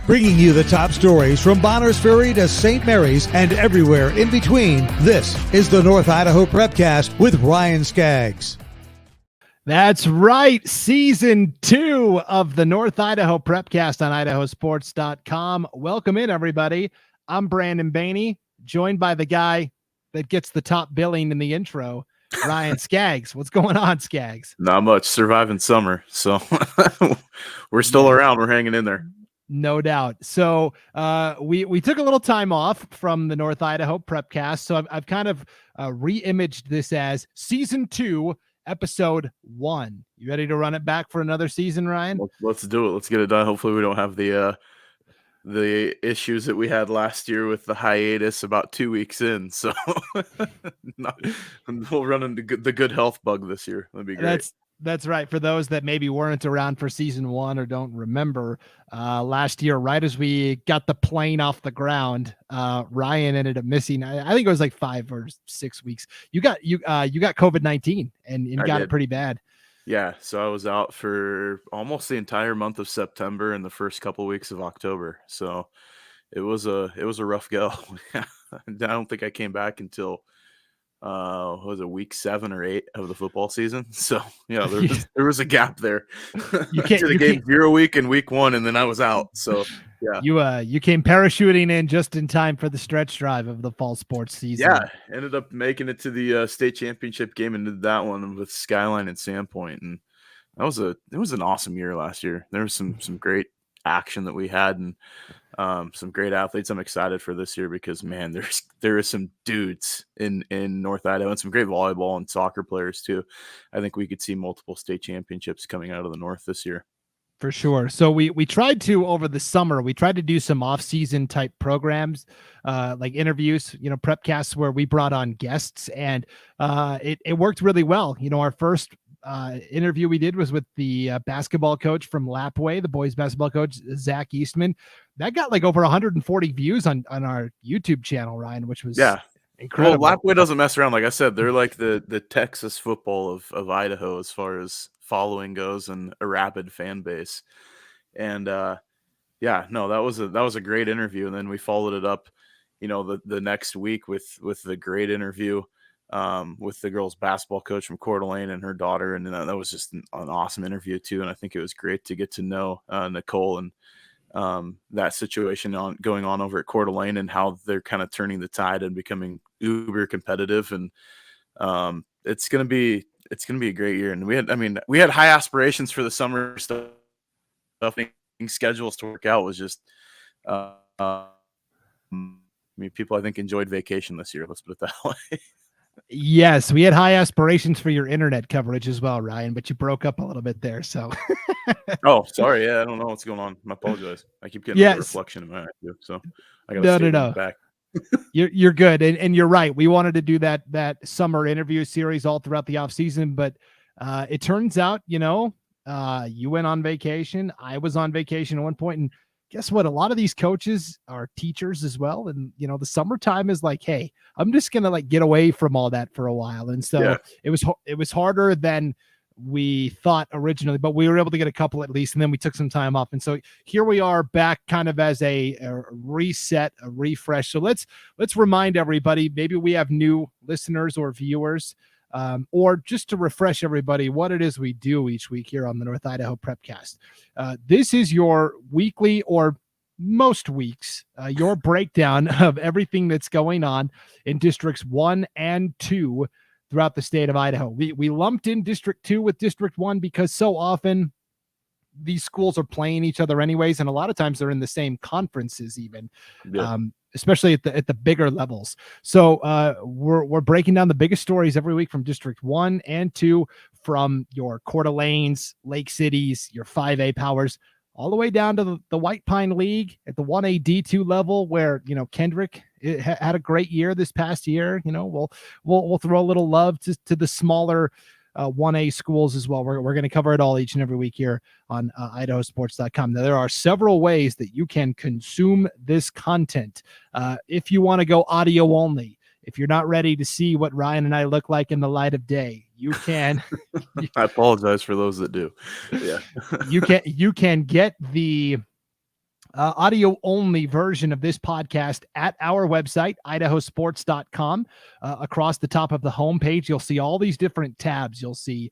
Bringing you the top stories from Bonners Ferry to St. Mary's and everywhere in between, this is the North Idaho Prepcast with Ryan Scaggs. That's right. Season 2 of the North Idaho Prepcast on IdahoSports.com. Welcome in, everybody. I'm Brandon Baney, joined by the guy that gets the top billing in the intro, Ryan Scaggs. What's going on, Scaggs? Not much. Surviving summer. So we're still around. We're hanging in there. No doubt. So we took a little time off from the North Idaho Prepcast. So I've kind of re-imaged this as Season 2, Episode 1. You ready to run it back for another season, Ryan? Let's do it. Let's get it done. Hopefully we don't have the issues that we had last year with the hiatus about 2 weeks in. So we'll run into the good health bug this year. That'd be great. That's right. For those that maybe weren't around for season 1 or don't remember, last year, right as we got the plane off the ground, Ryan ended up missing. I think it was like 5 or 6 weeks. You got COVID-19 and got it pretty bad. Yeah. So I was out for almost the entire month of September and the first couple of weeks of October. So it was a rough go. I don't think I came back until was it week 7 or 8 of the football season? So yeah, there was a gap there. You came 0 week and week 1, and then I was out. So yeah, you came parachuting in just in time for the stretch drive of the fall sports season. Yeah, ended up making it to the state championship game and did that one with Skyline and Sandpoint, and it was an awesome year last year. There was some great action that we had and some great athletes. I'm excited for this year because, man, there is some dudes in North Idaho and some great volleyball and soccer players too. I think we could see multiple state championships coming out of the North this year. For sure. So we tried to, over the summer, we tried to do some off-season type programs, like interviews, prepcasts where we brought on guests, and it worked really well. Our first interview we did was with the basketball coach from Lapway, the boys basketball coach, Zach Eastman. That got like over 140 views on our YouTube channel, Ryan, which was incredible. Well, Lapway doesn't mess around. Like I said, they're like the Texas football of Idaho as far as following goes and a rabid fan base. And that was a great interview. And then we followed it up, the next week with the great interview with the girls basketball coach from Coeur d'Alene and her daughter. And that was just an awesome interview too. And I think it was great to get to know Nicole and that situation going on over at Coeur d'Alene and how they're kind of turning the tide and becoming uber competitive. And it's going to be a great year. And we had high aspirations for the summer stuff. Schedules to work out was just, people I think enjoyed vacation this year. Let's put it that way. Yes, we had high aspirations for your internet coverage as well, Ryan, but you broke up a little bit there. So, oh, sorry. Yeah, I don't know what's going on. I apologize. I keep getting a reflection in my eye too, so I got to stay back. You're good, and you're right. We wanted to do that summer interview series all throughout the off season, but it turns out, you went on vacation. I was on vacation at one point, and guess what? A lot of these coaches are teachers as well. And, the summertime is like, hey, I'm just going to get away from all that for a while. And so it was harder than we thought originally, but we were able to get a couple at least. And then we took some time off. And so here we are back kind of as a reset, a refresh. So let's remind everybody, maybe we have new listeners or viewers, or just to refresh everybody what it is we do each week here on the North Idaho Prepcast. This is your weekly, or most weeks, your breakdown of everything that's going on in Districts 1 and 2 throughout the state of Idaho. We lumped in District 2 with District 1 because so often these schools are playing each other anyways, and a lot of times they're in the same conferences even. Especially at the bigger levels. So we're breaking down the biggest stories every week from District 1 and 2, from your Coeur d'Alenes, Lake Cities, your 5A powers, all the way down to the White Pine League at the 1A D2 level, where Kendrick had a great year this past year. We'll throw a little love to the smaller 1A schools as well. We're going to cover it all each and every week here on IdahoSports.com. Now, there are several ways that you can consume this content. If you want to go audio only, if you're not ready to see what Ryan and I look like in the light of day, you can. I apologize for those that do. Yeah, you can get the audio only version of this podcast at our website, IdahoSports.com. Across the top of the homepage, you'll see all these different tabs. You'll see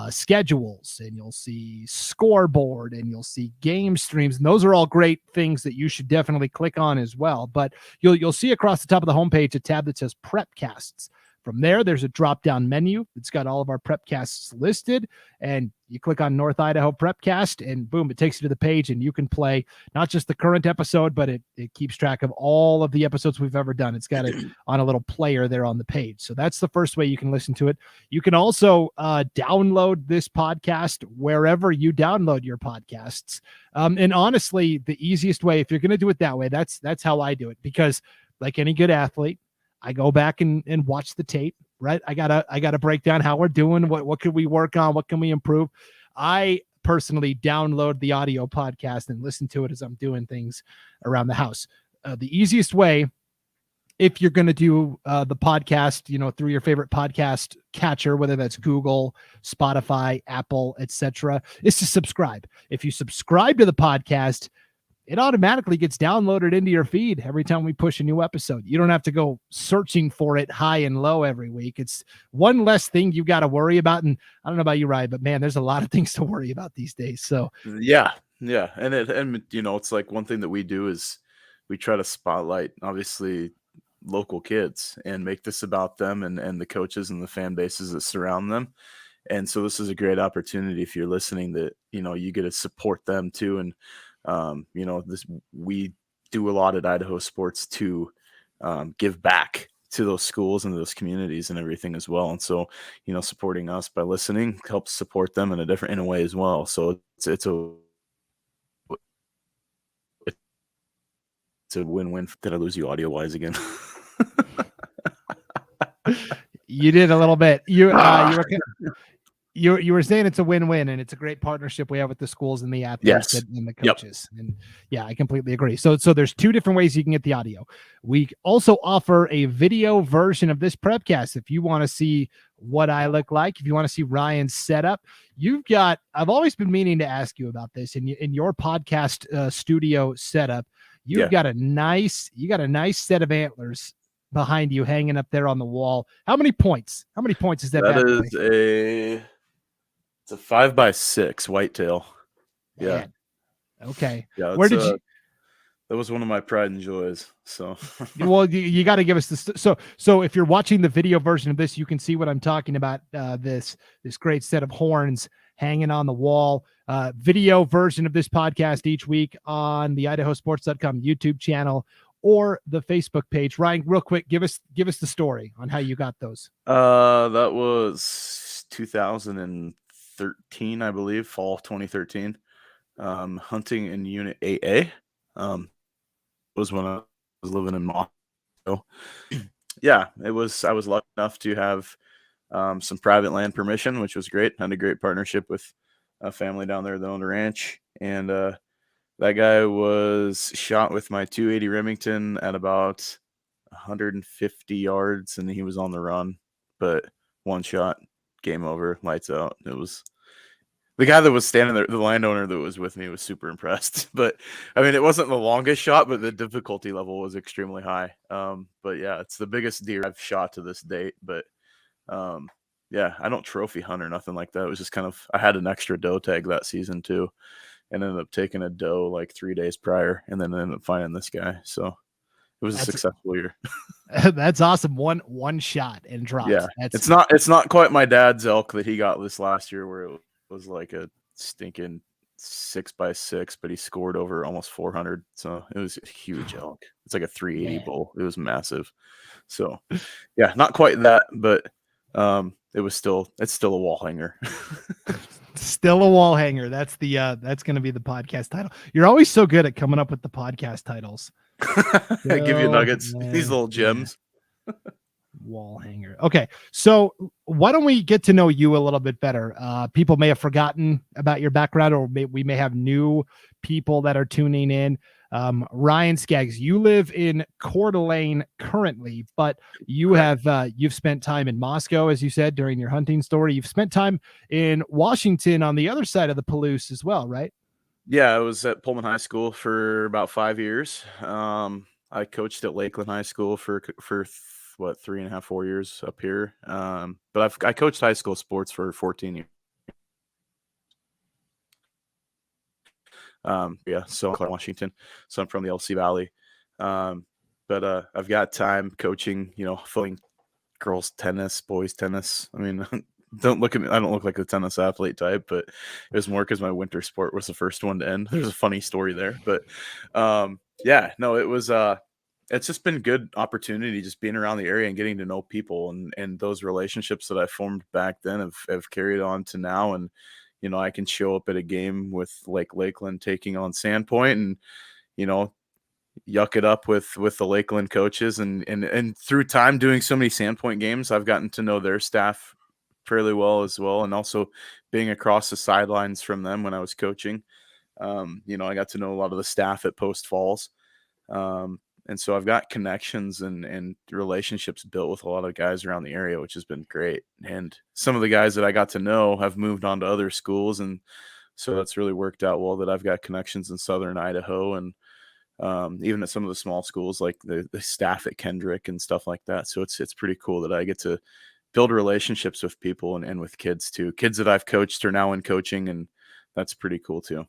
schedules, and you'll see scoreboard, and you'll see game streams. And those are all great things that you should definitely click on as well. But you'll see across the top of the homepage a tab that says Prepcasts. From there, there's a drop-down menu. It's got all of our Prepcasts listed, and you click on North Idaho Prepcast, and boom, it takes you to the page, and you can play not just the current episode, but it keeps track of all of the episodes we've ever done. It's got it on a little player there on the page. So that's the first way you can listen to it. You can also download this podcast wherever you download your podcasts. And honestly, the easiest way, if you're going to do it that way, that's how I do it, because like any good athlete, I go back and watch the tape, right? I gotta break down how we're doing. What could we work on? What can we improve? I personally download the audio podcast and listen to it as I'm doing things around the house. The easiest way, if you're going to do the podcast, through your favorite podcast catcher, whether that's Google, Spotify, Apple, etc., is to subscribe. If you subscribe to the podcast, it automatically gets downloaded into your feed every time we push a new episode. You don't have to go searching for it high and low every week. It's one less thing you've got to worry about. And I don't know about you, Ryan, but man, there's a lot of things to worry about these days. So yeah. And it's like one thing that we do is we try to spotlight, obviously, local kids and make this about them and the coaches and the fan bases that surround them. And so this is a great opportunity, if you're listening, that, you get to support them too. And, we do a lot at Idaho Sports to give back to those schools and those communities and everything as well. And so, supporting us by listening helps support them in a way as well. So it's a win-win. Did I lose you audio wise again? You did a little bit. You were saying it's a win-win, and it's a great partnership we have with the schools and the athletes and the coaches. Yep. And yeah, I completely agree. So there's two different ways you can get the audio. We also offer a video version of this Prepcast. If you want to see what I look like, if you want to see Ryan's setup, I've always been meaning to ask you about this in your podcast studio setup. You've got a nice set of antlers behind you hanging up there on the wall. How many points is that? It's a 5x6 whitetail. Man. Okay. Yeah. That was one of my pride and joys. So, well, you got to give us this. So if you're watching the video version of this, you can see what I'm talking about. This great set of horns hanging on the wall. Video version of this podcast each week on the IdahoSports.com YouTube channel or the Facebook page. Ryan, real quick, give us the story on how you got those. That was 2013, I believe, fall 2013. Hunting in Unit 8A. Was when I was living in Moscow. Yeah, I was lucky enough to have some private land permission, which was great. Had a great partnership with a family down there that owned a ranch, and that guy was shot with my .280 Remington at about 150 yards, and he was on the run, but one shot, game over, lights out. It was the guy that was standing there, the landowner that was with me, was super impressed. But I mean, it wasn't the longest shot, but the difficulty level was extremely high. But yeah, it's the biggest deer I've shot to this date. But yeah, I don't trophy hunt or nothing like that. It was just kind of, I had an extra doe tag that season too, and ended up taking a doe like 3 days prior, and then ended up finding this guy. So it was a successful year. That's awesome. One shot and dropped. Yeah, it's not quite my dad's elk that he got this last year, where it was like a stinking 6x6, but he scored over almost 400. So it was a huge elk. It's like a 380 bull. It was massive. So yeah, not quite that, but it's still a wall hanger. Still a wall hanger. That's going to be the podcast title. You're always so good at coming up with the podcast titles. I give you nuggets, these little gems. Wall hanger. Okay, so why don't we get to know you a little bit better? People may have forgotten about your background, or we may have new people that are tuning in. Ryan Scaggs, you live in Coeur d'Alene currently, but you have you've spent time in Moscow, as you said, during your hunting story. You've spent time in Washington on the other side of the Palouse as well, right? Yeah, I was at Pullman High School for about 5 years. I coached at Lakeland High School for what, 3.5, 4 years up here. But I coached high school sports for 14 years. Yeah, so Washington. So I'm from the LC Valley. Um, but I've got time coaching, football, girls tennis, boys tennis. I mean, don't look at me. I don't look like a tennis athlete type, but it was more because my winter sport was the first one to end. There's a funny story there, but yeah, no, it was. It's just been good opportunity just being around the area and getting to know people, and those relationships that I formed back then have carried on to now. And I can show up at a game with like Lakeland taking on Sandpoint, and you know yuck it up with the Lakeland coaches, and through time doing so many Sandpoint games, I've gotten to know their staff fairly well as well, and also being across the sidelines from them when I was coaching. I got to know a lot of the staff at Post Falls, and so I've got connections and relationships built with a lot of guys around the area, which has been great. And some of the guys that I got to know have moved on to other schools, and so that's really worked out well that I've got connections in Southern Idaho, and even at some of the small schools like the staff at Kendrick and stuff like that. So it's pretty cool that I get to build relationships with people and with kids too. Kids that I've coached are now in coaching, and that's pretty cool too.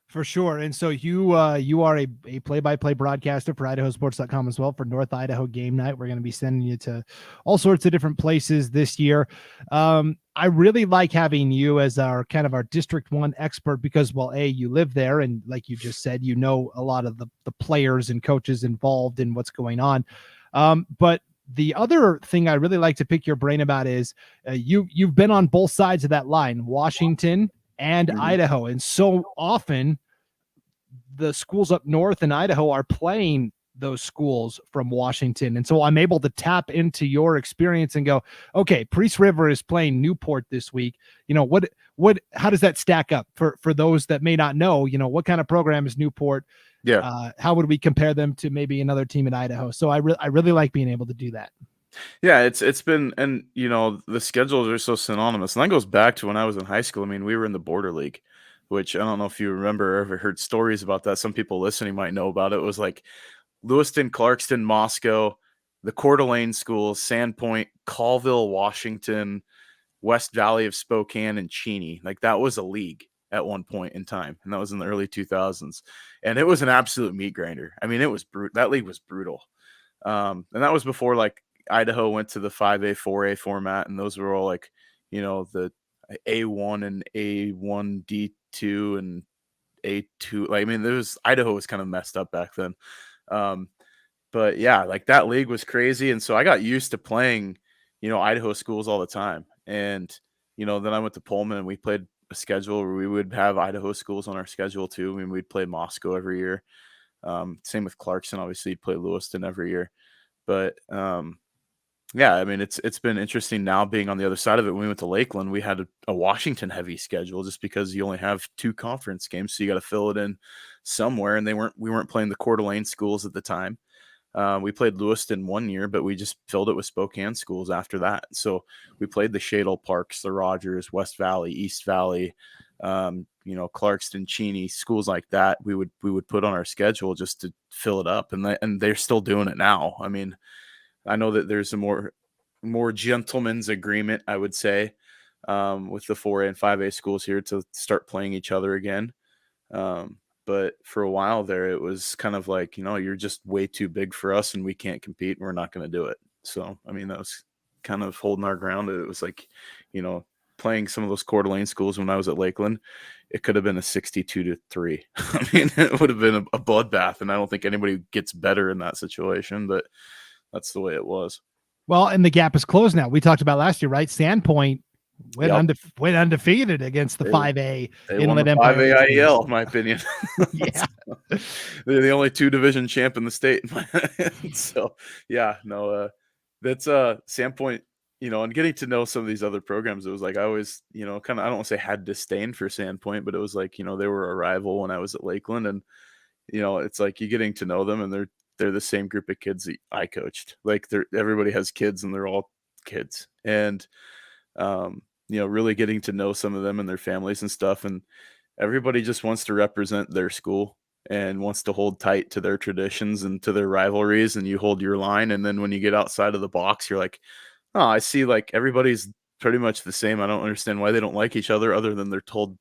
For sure. And so you are a play-by-play broadcaster for IdahoSports.com as well for North Idaho game night. We're going to be sending you to all sorts of different places this year. I really like having you as our kind of our District 1 expert because, well, A, you live there, and like you just said, you know a lot of the players and coaches involved in what's going on. But the other thing I really like to pick your brain about is you've been on both sides of that line, Washington and Idaho. And so often the schools up north in Idaho are playing those schools from Washington. And so I'm able to tap into your experience and go, okay, Priest River is playing Newport this week. How does that stack up for those that may not know, what kind of program is Newport? Yeah. How would we compare them to maybe another team in Idaho? So I really like being able to do that. Yeah, it's been, and the schedules are so synonymous, and that goes back to when I was in high school. I mean, we were in the Border League, which I don't know if you remember or ever heard stories about that. Some people listening might know about it. It was like Lewiston, Clarkston, Moscow, the Coeur d'Alene schools, Sandpoint, Colville, Washington, West Valley of Spokane, and Cheney. Like that was a league at one point in time, and that was in the early 2000s, and it was an absolute meat grinder. I mean, it was that league was brutal, and that was before like Idaho went to the 5A, 4A format, and those were all like, the A1 and A1 D2 and A2. Like, I mean, Idaho was kind of messed up back then. But yeah, like that league was crazy. And so I got used to playing, Idaho schools all the time. And, then I went to Pullman and we played a schedule where we would have Idaho schools on our schedule too. I mean, we'd play Moscow every year. Same with Clarkson, obviously you'd play Lewiston every year. But yeah, I mean, it's been interesting now being on the other side of it. When we went to Lakeland, we had a Washington heavy schedule just because you only have 2 conference games, so you got to fill it in somewhere. And we weren't playing the Coeur d'Alene schools at the time. We played Lewiston one year, but we just filled it with Spokane schools after that. So we played the Shadle Parks, the Rogers, West Valley, East Valley, Clarkston, Cheney, schools like that. We would put on our schedule just to fill it up, and they're still doing it now. I mean, I know that there's a more gentleman's agreement, I would say, with the 4A and 5A schools here to start playing each other again. But for a while there, it was kind of like, you're just way too big for us and we can't compete. And we're not going to do it. So, I mean, that was kind of holding our ground. It was like, playing some of those Coeur d'Alene schools when I was at Lakeland, it could have been a 62-3. I mean, it would have been a bloodbath. And I don't think anybody gets better in that situation, but that's the way it was. Well, and the gap is closed now. We talked about last year, right? Sandpoint went undefeated against the 5A Inland Empire. 5A IEL, in my opinion. Yeah. They're the only 2 division champ in the state. So yeah, no, that's Sandpoint, and getting to know some of these other programs, it was like I always, kind of, I don't want to say had disdain for Sandpoint, but it was like, they were a rival when I was at Lakeland, and it's like you getting to know them, and they're the same group of kids that I coached. Like everybody has kids and they're all kids. And, really getting to know some of them and their families and stuff. And, everybody just wants to represent their school and wants to hold tight to their traditions and to their rivalries, and you hold your line. And then when you get outside of the box, you're like, oh, I see, like, everybody's pretty much the same. I don't understand why they don't like each other than they're told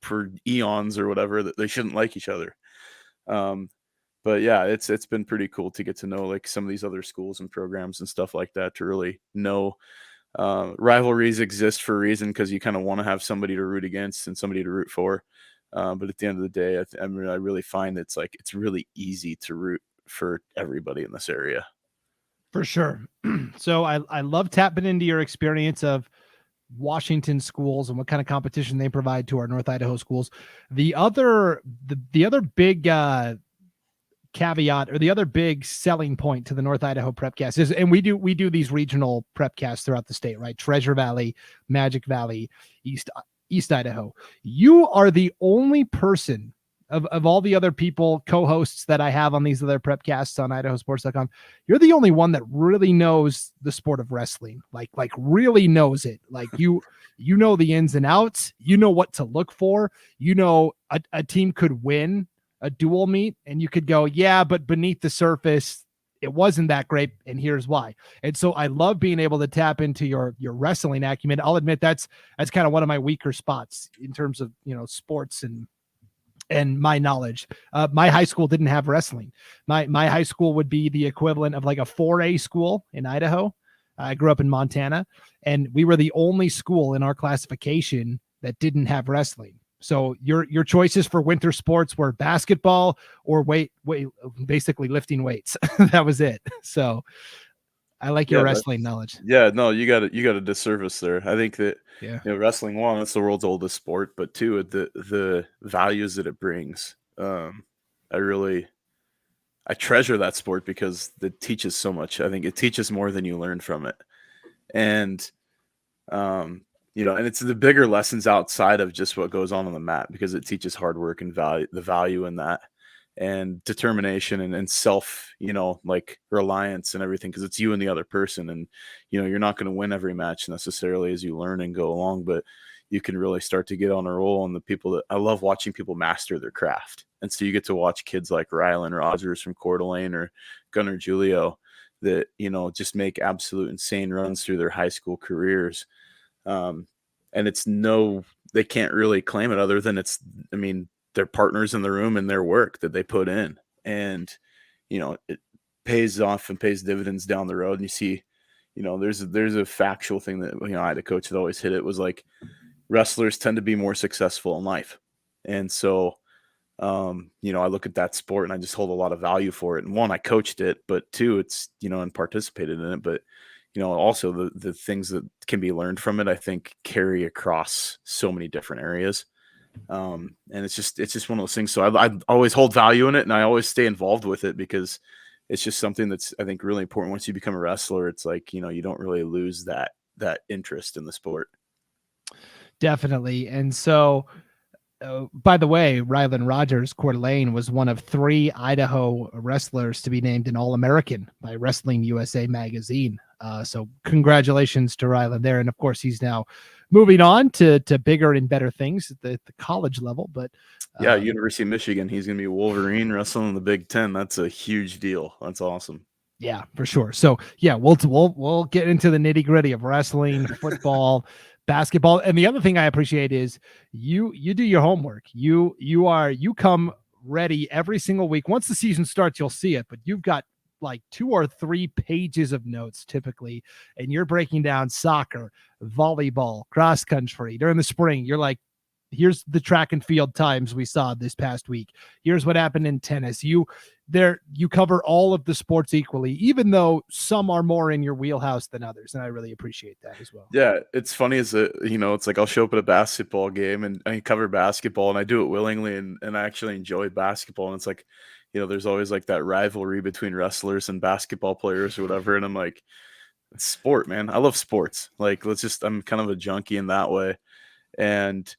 for eons or whatever that they shouldn't like each other. Um, but yeah, it's been pretty cool to get to know like some of these other schools and programs and stuff like that, to really know rivalries exist for a reason, because you kind of want to have somebody to root against and somebody to root for. But at the end of the day, I really find it's like it's really easy to root for everybody in this area. For sure. So I love tapping into your experience of Washington schools and what kind of competition they provide to our North Idaho schools. The other big caveat, or the other big selling point to the North Idaho Prepcast is, and we do these regional Prepcasts throughout the state, right? Treasure Valley, Magic Valley, East Idaho. You are the only person of all the other people, co-hosts that I have on these other Prepcasts on IdahoSports.com. You're the only one that really knows the sport of wrestling, like really knows it. Like you know the ins and outs, you know what to look for. You know, a team could win a dual meet and you could go, yeah, but beneath the surface, it wasn't that great, and here's why. And so I love being able to tap into your wrestling acumen. I'll admit that's kind of one of my weaker spots in terms of, you know, sports and my knowledge. My high school didn't have wrestling. My high school would be the equivalent of like a 4A school in Idaho. I grew up in Montana, and we were the only school in our classification that didn't have wrestling. So your choices for winter sports were basketball or basically lifting weights. That was it. So I like your wrestling knowledge. Yeah, no, you got a disservice there. I think that, Yeah. you know, wrestling, one, it's the world's oldest sport, but two, the values that it brings. I treasure that sport because it teaches so much. I think it teaches more than you learn from it. And you know, and it's the bigger lessons outside of just what goes on the mat, because it teaches hard work and the value in that, and determination and self, you know, like reliance and everything, because it's you and the other person. And, you know, you're not going to win every match necessarily as you learn and go along, but you can really start to get on a roll. And the people that I love watching people master their craft. And so you get to watch kids like Rylan Rogers from Coeur d'Alene or Gunnar Julio that, you know, just make absolute insane runs through their high school careers. And they can't really claim it other than their partners in the room and their work that they put in. And, you know, it pays off and pays dividends down the road. And you see, you know, there's a factual thing that, you know, I had a coach that always hit it, was like, wrestlers tend to be more successful in life. And so, you know, I look at that sport and I just hold a lot of value for it. And one, I coached it, but two, it's, you know, and participated in it. But, you know, also the things that can be learned from it, I think, carry across so many different areas. And it's just one of those things. So I always hold value in it, and I always stay involved with it, because it's just something that's, I think, really important. Once you become a wrestler, it's like, you know, you don't really lose that interest in the sport. Definitely. And so, by the way, Rylan Rogers, Coeur d'Alene, was one of 3 Idaho wrestlers to be named an All-American by Wrestling USA magazine. So congratulations to Rylan there. And of course, he's now moving on to bigger and better things at the college level. But yeah, University of Michigan, he's going to be Wolverine wrestling in the Big Ten. That's a huge deal. That's awesome. Yeah, for sure. So yeah, we'll get into the nitty gritty of wrestling, football, basketball. And the other thing I appreciate is you do your homework. You come ready every single week. Once the season starts, you'll see it, but you've got like 2 or 3 pages of notes typically, and you're breaking down soccer, volleyball, cross country. During the spring, you're like, here's the track and field times we saw this past week. Here's what happened in tennis. You cover all of the sports equally, even though some are more in your wheelhouse than others. And I really appreciate that as well. Yeah, it's funny as you know, it's like I'll show up at a basketball game and I cover basketball, and I do it willingly, and I actually enjoy basketball. And it's like, you know, there's always like that rivalry between wrestlers and basketball players or whatever. And I'm like, it's sport, man. I love sports. Like, I'm kind of a junkie in that way. And,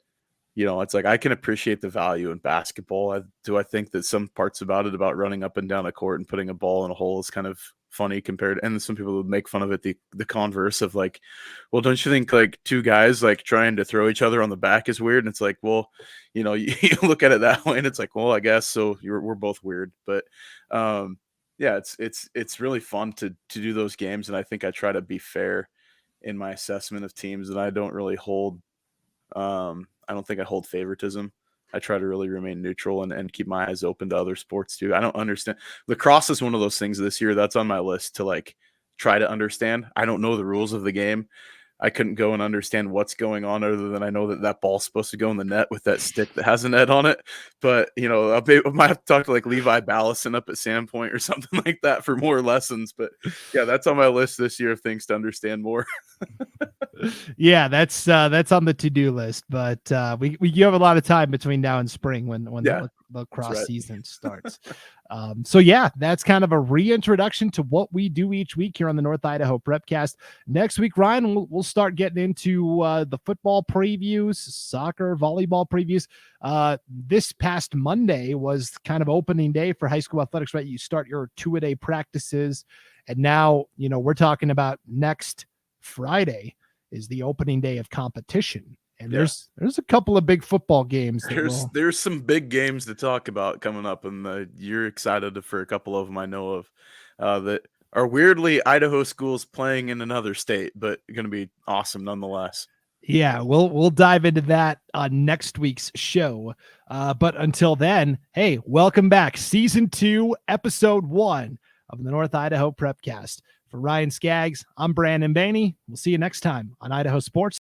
you know, it's like I can appreciate the value in basketball. I think that some parts about running up and down a court and putting a ball in a hole is kind of funny compared, and some people would make fun of it, the converse of like, well, don't you think like two guys like trying to throw each other on the back is weird? And it's like, well, you look at it that way and it's like, well, I guess so we're both weird. But yeah, it's really fun to do those games, and I think I try to be fair in my assessment of teams, and I don't really hold I don't think I hold favoritism. I try to really remain neutral and keep my eyes open to other sports too. I don't understand. Lacrosse is one of those things this year that's on my list to like try to understand. I don't know the rules of the game. I couldn't go and understand what's going on other than I know that ball's supposed to go in the net with that stick that has a net on it. But, I might have to talk to like Levi Ballison up at Sandpoint or something like that for more lessons. But yeah, that's on my list this year of things to understand more. Yeah, that's on the to-do list, but you have a lot of time between now and spring when the lacrosse season starts. So yeah, that's kind of a reintroduction to what we do each week here on the North Idaho Prepcast. Next week, Ryan, we'll start getting into the football previews, soccer, volleyball previews. This past Monday was kind of opening day for high school athletics, right? You start your 2-a-day practices, and now we're talking about next Friday is the opening day of competition, and there's a couple of big football games. There's some big games to talk about coming up, and you're excited for a couple of them. I know of that are weirdly Idaho schools playing in another state, but going to be awesome nonetheless. Yeah, we'll dive into that on next week's show. But until then, hey, welcome back, season 2, episode 1 of the North Idaho Prepcast. For Ryan Scaggs, I'm Brandon Baney. We'll see you next time on Idaho Sports.